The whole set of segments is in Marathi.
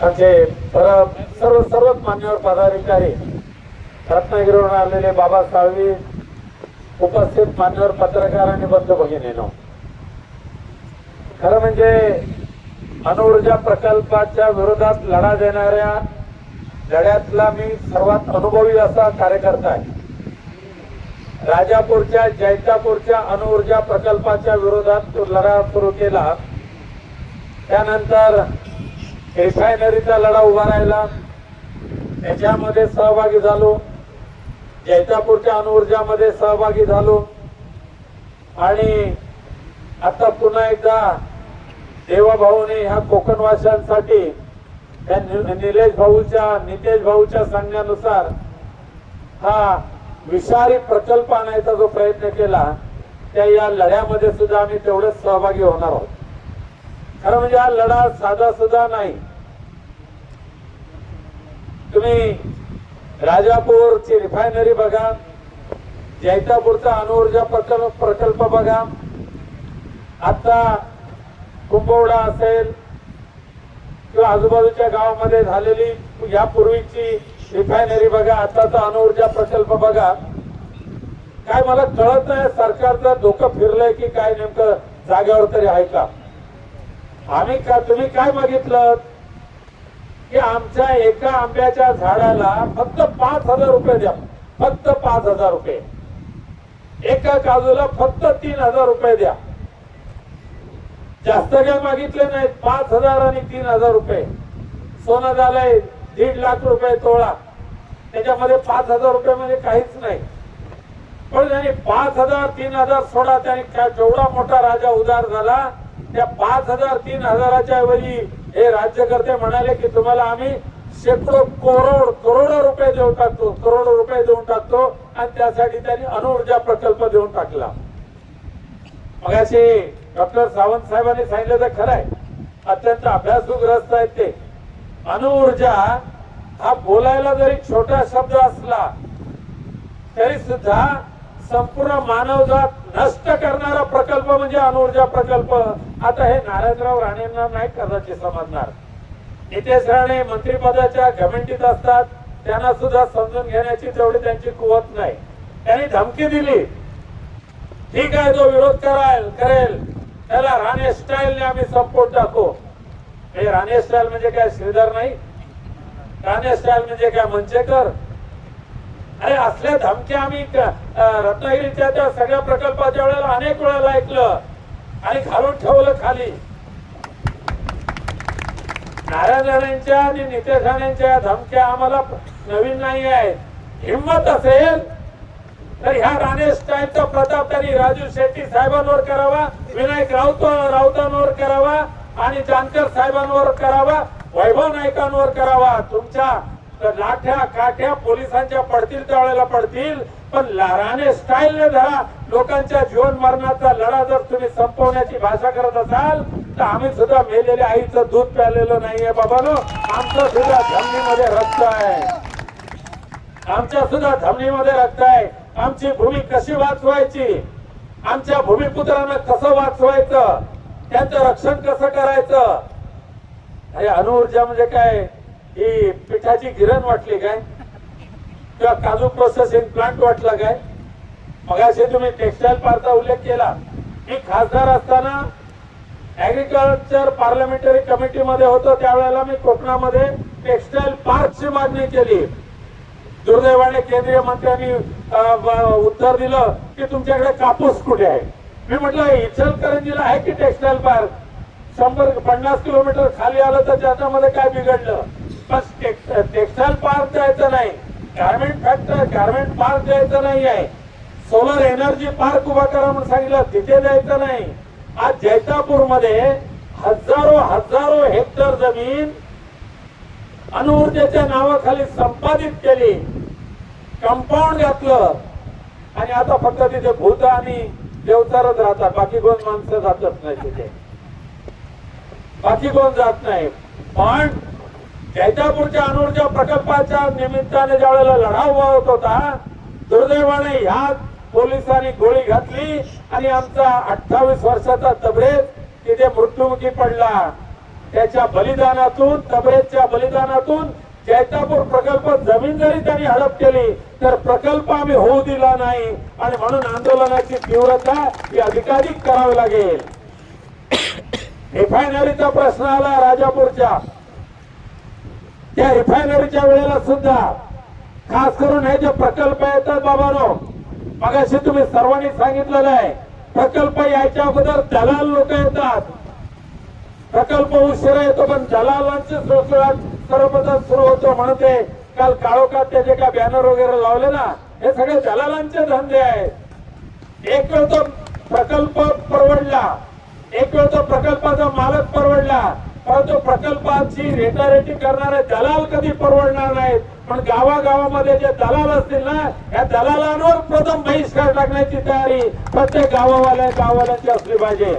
आमचे सर्व सर्वच मान्यवर पदाधिकारी, रत्नागिरीवरून आलेले बाबा साळवी, उपस्थित मान्यवर पत्रकार आणि बंधू भगिनींनो, खरं म्हणजे अणुऊर्जा प्रकल्पाच्या विरोधात लढा देणाऱ्या लढ्यातला मी सर्वात अनुभवी असा कार्यकर्ता आहे. राजापूरच्या जैतापूरच्या अणुऊर्जा प्रकल्पाच्या विरोधात लढा सुरू केला. त्यानंतर रिफायनरीचा लढा उभा राहिला, त्याच्यामध्ये सहभागी झालो. जैतापूरच्या अणुऊर्जामध्ये सहभागी झालो आणि आता पुन्हा एकदा देवाभाऊने ह्या कोकणवासियांसाठी त्या नितेश भाऊच्या सांगण्यानुसार हा विषारी प्रकल्प आणायचा जो प्रयत्न केला, त्या या लढ्यामध्ये सुद्धा आम्ही तेवढेच सहभागी होणार आहोत. खरं म्हणजे हा लढा साधा सुद्धा नाही. तुम्ही राजापूरची रिफायनरी बघा, जैतापूरचा अणुऊर्जा प्रकल्प बघा, आता कुंभवडा असेल किंवा आजूबाजूच्या गावामध्ये झालेली यापूर्वीची रिफायनरी बघा, आताचा अणुऊर्जा प्रकल्प बघा. काय मला कळत नाही, सरकारचं डोकं फिरलंय की काय नेमकं जागेवर तरी आहे का? तुम्ही काय बघितलं की आमच्या एका आंब्याच्या झाडाला फक्त 5,000 रुपये द्या, फक्त 5,000 रुपये. एका काजूला फक्त 3,000 रुपये द्या. जास्त काय मागितले नाहीत. 5,000 आणि 3,000 रुपये. सोनं झालंय 1.5 लाख रुपये तोळा, त्याच्यामध्ये 5,000 रुपये म्हणजे काहीच नाही. पण त्यांनी 5,000 3,000 सोडा, त्यांनी जेवढा मोठा राजा उदार झाला, त्या 5,000 3,000च्या ऐवजी हे राज्यकर्ते म्हणाले की तुम्हाला आम्ही शेकडो करोडो रुपये देऊन टाकतो, करोडो रुपये देऊन टाकतो. आणि त्यासाठी त्यांनी अणुऊर्जा प्रकल्प देऊन टाकला. मगाशी डॉक्टर सावंत साहेबांनी सांगितलं तर खरं आहे, अत्यंत अभ्यासूग्रस्त आहेत ते. अणुऊर्जा हा बोलायला जरी छोटा शब्द असला तरी सुद्धा संपूर्ण मानवजात नष्ट करणारा प्रकल्प म्हणजे अणुऊर्जा प्रकल्प. आता हे नारायणराव राणेंना नाही कदाचित समजणार. नितेश राणे मंत्रिपदाच्या घमेंडीत असतात, त्यांना सुद्धा समजून घेण्याची तेवढी त्यांची कुवत नाही. त्यांनी धमकी दिली, ठीक आहे जो विरोध करेल त्याला राणे स्टाईलने आम्ही संपवून टाकू. हे राणे स्टाईल म्हणजे काय श्रीधर नाही, राणे स्टाईल म्हणजे काय मंचेकर? अरे असल्या धमक्या आम्ही रत्नागिरीच्या त्या सगळ्या प्रकल्पाच्या वेळेला अनेक वेळेला ऐकलं आणि घालून ठेवलं खाली. नारायण राणेंच्या आणि नितेश राणेंच्या धमक्या आम्हाला नवीन नाही आहेत. हिंमत असेल तर ह्या राणे स्टाईलचा प्रताप त्यांनी राजू शेट्टी साहेबांवर करावा, विनायक राऊतांवर करावा आणि जानकर साहेबांवर करावा, वैभव नाईकांवर करावा. तुमच्या लाठ्या काठ्या पोलिसांच्या पडतील त्यावेळेला पडतील, पण राणे स्टाईलने धरा. लोकांच्या जीवन मरणाचा लढा जर तुम्ही संपवण्याची भाषा करत असाल तर आम्ही सुद्धा मेलेल्या आईचं दूध प्यालेलं नाहीये बाबानो. आमचं सुद्धा धमनीमध्ये रक्त आहे, आमच्या सुद्धा धमनीमध्ये रक्त आहे. आमची भूमी कशी वाचवायची, आमच्या भूमिपुत्रांना कसं वाचवायचं, त्यांचं रक्षण कसं करायचं. अरे अणुऊर्जा म्हणजे काय, ही पिठाची गिरण वाटली काय किंवा काजू प्रोसेसिंग प्लांट वाटला काय? मगाशी तुम्ही टेक्सटाईल पार्कचा उल्लेख केला. मी खासदार असताना ऍग्रिकल्चर पार्लमेंटरी कमिटीमध्ये होतो, त्यावेळेला मी कोकणामध्ये टेक्सटाईल पार्कची मागणी केली. दुर्दैवाने केंद्रीय मंत्र्यांनी उत्तर दिलं की तुमच्याकडे कापूस कुठे आहे. मी म्हटलं इचलकरंजीला आहे की टेक्सटाईल पार्क, 150 किलोमीटर खाली आलं तर त्याच्यामध्ये काय बिघडलं. बस टेक्सटाईल पार्क द्यायचं नाही, गारमेंट पार्क द्यायचं नाही आहे, सोलर एनर्जी पार्क उभा करा म्हणून सांगितलं, तिथे द्यायचं नाही. आज जैतापूर मध्ये हजारो हेक्टर जमीन अणुऊर्जेच्या नावाखाली संपादित केली, कंपाऊंड घातलं आणि आता फक्त तिथे भूत आणि देवचारच राहतात, बाकी कोण माणसं जातच नाही तिथे, बाकी कोण जात नाही. पण जैतापूरच्या अणुऊर्जा प्रकल्पाच्या निमित्ताने ज्या वेळेला लढा उभा होत होता, दुर्दैवाने ह्या पोलिसांनी गोळी घातली आणि आमचा 28 वर्षाचा तबरेज तिथे मृत्युमुखी पडला. त्याच्या बलिदानातून, तबरेजच्या बलिदानातून जैतापूर प्रकल्प जमीन जरी त्यांनी हडप केली तर प्रकल्प आम्ही होऊ दिला नाही आणि म्हणून आंदोलनाची तीव्रता ही अधिकाधिक करावी लागेल. रिफायनरीचा प्रश्न आला राजापूरच्या, त्या रिफायनरीच्या वेळेला सुद्धा खास करून हे जे प्रकल्प येतात बाबांनो, मगाशी तुम्ही सर्वांनी सांगितलेलं आहे, प्रकल्प यायच्या अगोदर दलाल लोक येतात. प्रकल्प उशिरा येतो पण दलालांची सुळसुळाट सर्वप्रथम सुरू होतो. म्हणून ते काल काळोखात त्याचे काय बॅनर वगैरे लावले ना, हे सगळे दलालांचे धंदे आहेत. एक वेळ तो प्रकल्प परवडला, एक वेळ तो प्रकल्पाचा मालक परवडला, परंतु प्रकल्पाची रेटारेटी करणारे दलाल कधी परवडणार नाहीत. पण गावागावामध्ये जे दलाल असतील ना, या दलालांवर प्रथम बहिष्कार टाकण्याची तयारी प्रत्येक गावावाल्यांची असली पाहिजे.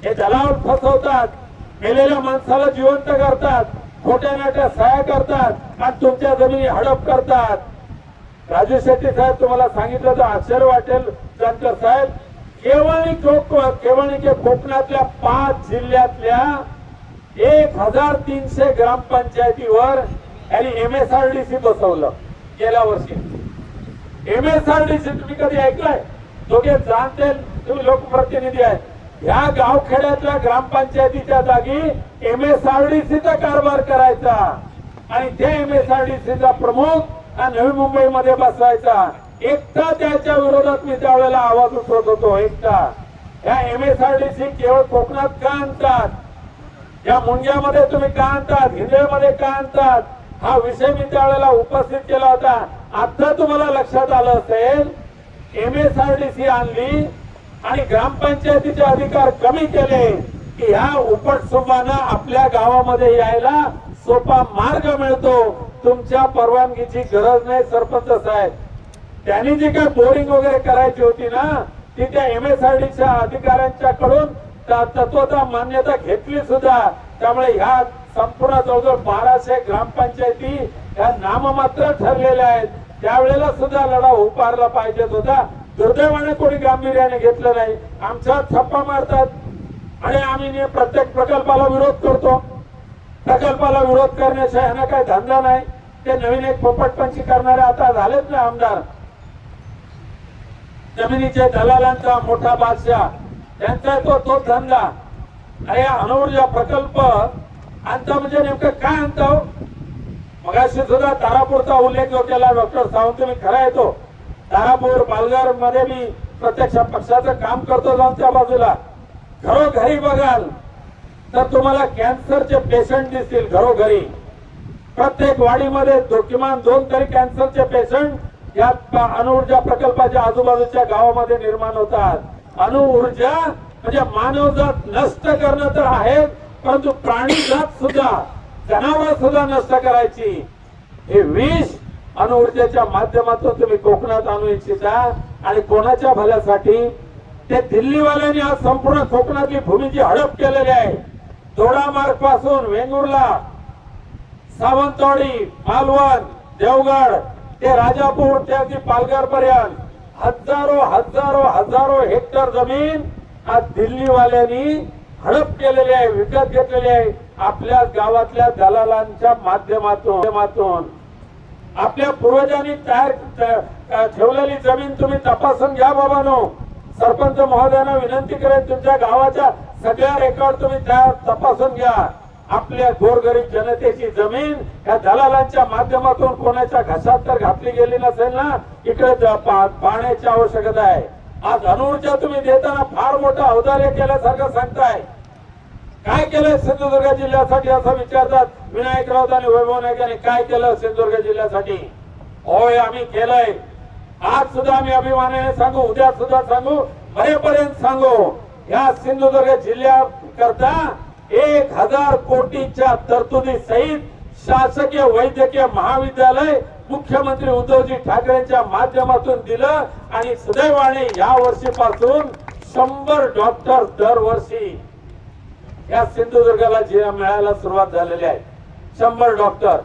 हे दलाल फसवतात, मेलेल्या माणसाला जिवंत करतात, खोट्या नाट्या सह्या करतात आणि तुमच्या जमिनी हडप करतात. राजू शेट्टी साहेब, तुम्हाला सांगितलं तर आश्चर्य वाटेल जानकर साहेब, केवळ कोकणातल्या 5 जिल्ह्यातल्या 1300 ग्रामपंचायतीवर यांनी MSRDC बसवलं गेल्या वर्षी. MSRDC तुम्ही कधी ऐकलंय? दोघे जाणते तुम्ही लोकप्रतिनिधी आहेत. या गावखेड्यातल्या ग्रामपंचायतीच्या जागी MSRDCचा कारभार करायचा आणि त्या MSRDCचा प्रमुख नवी मुंबईमध्ये बसवायचा. एकटा त्याच्या विरोधात मी त्यावेळेला आवाज उठवत होतो. एकटा. या MSRDC केवळ कोकणात का आणतात, या मुंग्यामध्ये तुम्ही का आणतात, हिंदळमध्ये का आणतात, हा विषय मी त्यावेळेला उपस्थित केला होता. आता तुम्हाला लक्षात आलं असेल, MSRDC आणली आणि ग्रामपंचायतीचे अधिकार कमी केले की ह्या उपटसुंबांना आपल्या गावामध्ये यायला सोपा मार्ग मिळतो. तुमच्या परवानगीची गरज नाही सरपंच साहेब. त्यांनी जी काय बोरिंग वगैरे करायची होती ना, ती त्या MSRDCच्या अधिकाऱ्यांच्याकडून तत्वता मान्यता घेतली सुद्धा. त्यामुळे ह्या संपूर्ण जवळजवळ 1200 ग्रामपंचायती ह्या नाममात्र ठरलेल्या आहेत. त्यावेळेला सुद्धा लढा उभारला पाहिजे होता. दुर्दैवाने कोणी गांभीर्याने घेतलं नाही. आमच्या थप्पा मारतात आणि आम्ही प्रत्येक प्रकल्पाला विरोध करतो. प्रकल्पाला विरोध करण्याचा ह्यांना काही धंदा नाही. ते नवीन एक पोपटपंची करणारे आता झालेच ना आमदार, जमिनीच्या दलालांचा मोठा बादशाह, त्यांचा तोच धंदा. अरे अणुऊर्जा प्रकल्प आणता म्हणजे नेमकं काय आणता? मगाशी सुद्धा तारापूरचा उल्लेख जो केला डॉक्टर सावंत, मी खरा येतो तारापूर पालघर मध्ये मी प्रत्यक्ष पक्षाचं काम करतो. जाऊन त्या बाजूला घरोघरी बघाल तर तुम्हाला कॅन्सरचे पेशंट दिसतील. घरोघरी प्रत्येक वाडीमध्ये किमान 2 तरी कॅन्सरचे पेशंट या अणुऊर्जा प्रकल्पाच्या आजूबाजूच्या गावामध्ये निर्माण होतात. अणुऊर्जा म्हणजे मानवजात नष्ट करणं तर आहे, परंतु प्राणी जात सुद्धा, जनावर सुद्धा नष्ट करायची. हे विष अणुऊर्जेच्या माध्यमातून तुम्ही कोकणात आणू इच्छिता आणि कोणाच्या भल्यासाठी? ते दिल्लीवाल्यांनी आज संपूर्ण कोकणातली भूमीची हडप केलेली आहे. दोडामार्ग पासून वेंगुर्ला, सावंतवाडी, मालवण, देवगड ते राजापूर ते पालघर पर्यंत हजारो हेक्टर जमीन आज दिल्लीवाल्यांनी हडप केलेली आहे, विकत घेतलेली आहे आपल्या गावातल्या दलालांच्या माध्यमातून. आपल्या पूर्वजांनी तयार ठेवलेली जमीन तुम्ही तपासून घ्या बाबांनो. सरपंच महोदयांना विनंती करेन, तुमच्या गावाच्या सगळ्या रेकॉर्ड तुम्ही तपासून घ्या. आपल्या गोरगरीब जनतेची जमीन या दलालांच्या माध्यमातून कोणाच्या घशात तर घातली गेली नसेल ना, इकडे पाहण्याची आवश्यकता आहे. आज अणुऊर्जा तुम्ही देताना फार मोठं औदार्य केल्यासारखं सांगताय. काय केलंय सिंधुदुर्ग जिल्ह्यासाठी असं विचारतात विनायक राऊत आणि वैभव नाईक यांनी. काय केलं सिंधुदुर्ग जिल्ह्यासाठी? होय आम्ही केलंय. आज सुद्धा आम्ही अभिमानाने सांगू, उद्या सुद्धा सांगू, मरेपर्यंत सांगू. या सिंधुदुर्ग जिल्ह्याकरता 1000 कोटीच्या तरतुदी सहित शासकीय वैद्यकीय महाविद्यालय मुख्यमंत्री उद्धवजी ठाकरेंच्या माध्यमातून दिलं आणि सुदैवाने या वर्षीपासून 100 डॉक्टर दरवर्षी या सिंधुदुर्गाला मिळायला सुरुवात झालेली आहे. 100 डॉक्टर.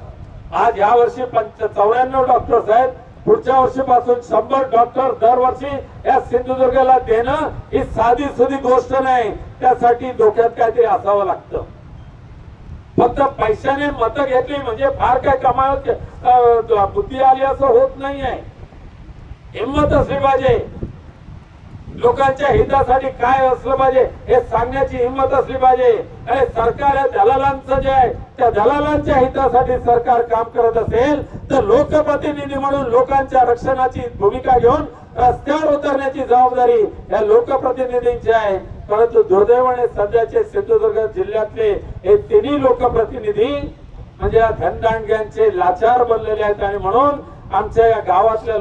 आज या वर्षी 94 डॉक्टर्स आहेत. पुढच्या वर्षीपासून 100 डॉक्टर दरवर्षी या सिंधुदुर्गाला देणं ही साधी सुधी गोष्ट नाही. त्यासाठी डोक्यात काहीतरी असावं लागतं. फक्त पैशाने मतं घेतली म्हणजे फार काय कमाल बुद्धी आली असं होत नाही आहे. हिंमत असली पाहिजे, लोकांच्या हितासाठी काय असलं पाहिजे हे सांगण्याची हिंमत असली पाहिजे. अरे सरकार या दलालांचं जे आहे त्या दलालांच्या हितासाठी सरकार काम करत असेल तर लोकप्रतिनिधी म्हणून लोकांच्या रक्षणाची भूमिका घेऊन रस्त्यावर उतरण्याची जबाबदारी या लोकप्रतिनिधींची आहे. परंतु दुर्दैवाने सध्याचे सिंधुदुर्ग जिल्ह्यातले हे तिन्ही लोकप्रतिनिधी म्हणजे या धनदांडग्यांचे लाचार बनलेले आहेत आणि म्हणून आमच्या या गावातल्या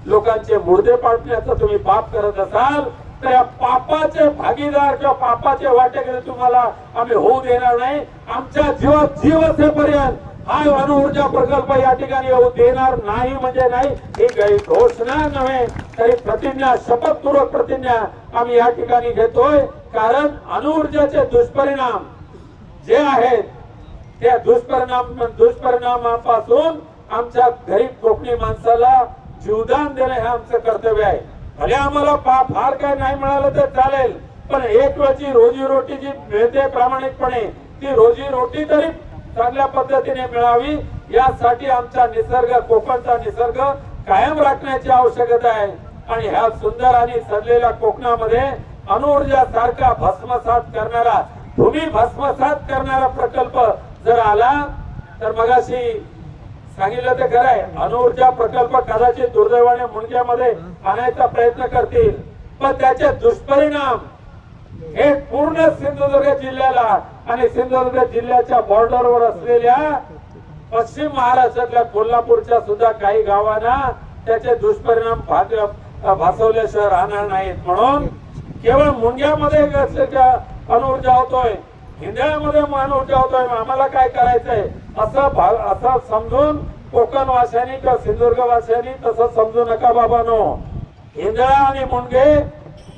लोकांचे मुर्दे पाडण्याचं तुम्ही पाप करत असाल तर या पापाचे भागीदार किंवा पापाचे वाटेकरी तुम्हाला आम्ही होऊ देणार नाही. आमच्या जीवात जीव असेपर्यंत हा अणुऊर्जा प्रकल्प या ठिकाणी येऊ देणार नाही म्हणजे नाही. ही काही घोषणा नव्हे तरी प्रतिज्ञा, शपथपूर्वक प्रतिज्ञा आम्ही या ठिकाणी घेतोय. कारण अणुऊर्जाचे दुष्परिणाम जे आहेत त्या दुष्परिणामापासून आमच्या गरीब कोकणी माणसाला जीवदान देणं हे आमचं कर्तव्य आहे. भले आम्हाला फार काय नाही मिळालं तर चालेल, पण एक वेळची रोजीरोटी जी मिळते प्रामाणिकपणे ती रोजीरोटी तरी चांगल्या पद्धतीने मिळावी यासाठी आमचा निसर्ग, कोकणचा निसर्ग कायम राखण्याची आवश्यकता आहे. आणि ह्या सुंदर आणि सजलेल्या कोकणामध्ये अणुऊर्जा सारखा भस्मसात करणारा, भूमी भस्मसात करणारा प्रकल्प जर आला तर मगाशी सांगितलं ते खरं आहे. अणुऊर्जा प्रकल्प कदाचित दुर्दैवाने मुंडक्यामध्ये आणायचा प्रयत्न करतील, पण त्याचे दुष्परिणाम हे पूर्ण सिंधुदुर्ग जिल्ह्याला आणि सिंधुदुर्ग जिल्ह्याच्या बॉर्डरवर असलेल्या पश्चिम महाराष्ट्रातल्या कोल्हापूरच्या सुद्धा काही गावांना त्याचे दुष्परिणाम भासवल्याशिवाय राहणार नाहीत. म्हणून केवळ मुंडक्यामध्ये अणुऊर्जा होतोय, हिंदळ्यामध्ये अणुऊर्जा होतोय, आम्हाला काय करायचंय असं समजून कोकण वासियांनी किंवा सिंधुदुर्ग वासियांनी तसं समजू नका बाबांनो. हिंदळा आणि मुंडगे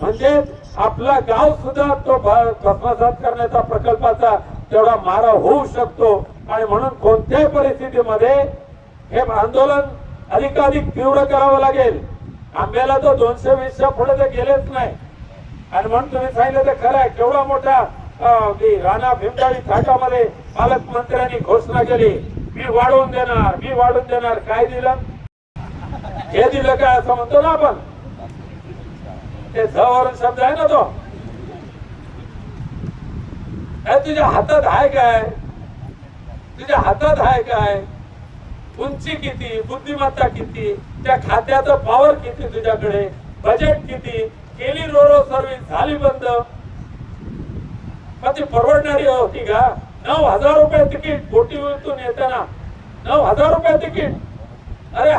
म्हणजे आपला गाव सुद्धा तो भस्मसात करण्याचा प्रकल्पाचा तेवढा मारा होऊ शकतो. आणि म्हणून कोणत्याही परिस्थितीमध्ये हे आंदोलन अधिकाधिक तीव्र करावं लागेल. आंब्याला तो 220च्या पुढे ते गेलेच नाही. आणि म्हणून तुम्ही सांगितलं ते खरं आहे. केवढा मोठा राणा भीमताडी थाटामध्ये पालकमंत्र्यांनी घोषणा केली, मी वाढवून देणार. काय दिलं? हे दिलं काय असं म्हणतो ना आपण, ते झवरून शब्द आहे ना तो. तुझ्या हातात आहे काय? तुझ्या हातात आहे काय? उंची किती, बुद्धिमत्ता किती, त्या खात्याचं पॉवर किती, तुझ्याकडे बजेट किती, केली रोरो सर्व्हिस झाली बंद, ती परवडणारी होती का? 9,000 रुपये तिकीट बोटीवरून येताना, 9,000 रुपये तिकीट. अरे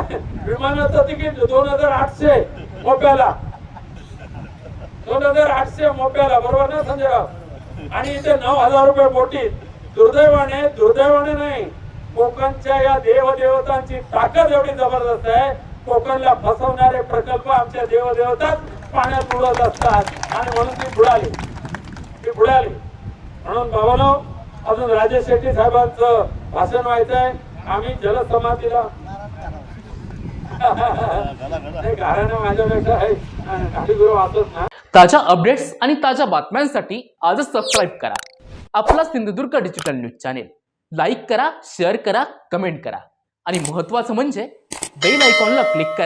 विमानाचं तिकीट 2,800 मोप्याला, 2,800 मोप्याला, बरोबर ना संजयराव? आणि इथे 9,000 रुपये बोटीत. दुर्दैवाने नाही, कोकणच्या या देवदेवतांची ताकद एवढी जबरदस्त आहे. कोकणला फसवणारे प्रकल्प आमच्या देवदेवताच पाण्यात बुडत असतात आणि म्हणून ती बुडाली. म्हणून बाबांनो, अजून राजेश शेट्टी साहेबांचं भाषण व्हायचंय. आम्ही जलसमाधीला माझ्यापेक्षा गाडीगुरू वाचत ना. ताज्या अपडेट्स आणि ताज्या बातम्यांसाठी आजच सबस्क्राईब करा आपला Sindhudurg digital news channel. Like करा, शेअर करा, कमेंट करा आणि महत्त्वाचं म्हणजे बेल आयकॉनला क्लिक करा.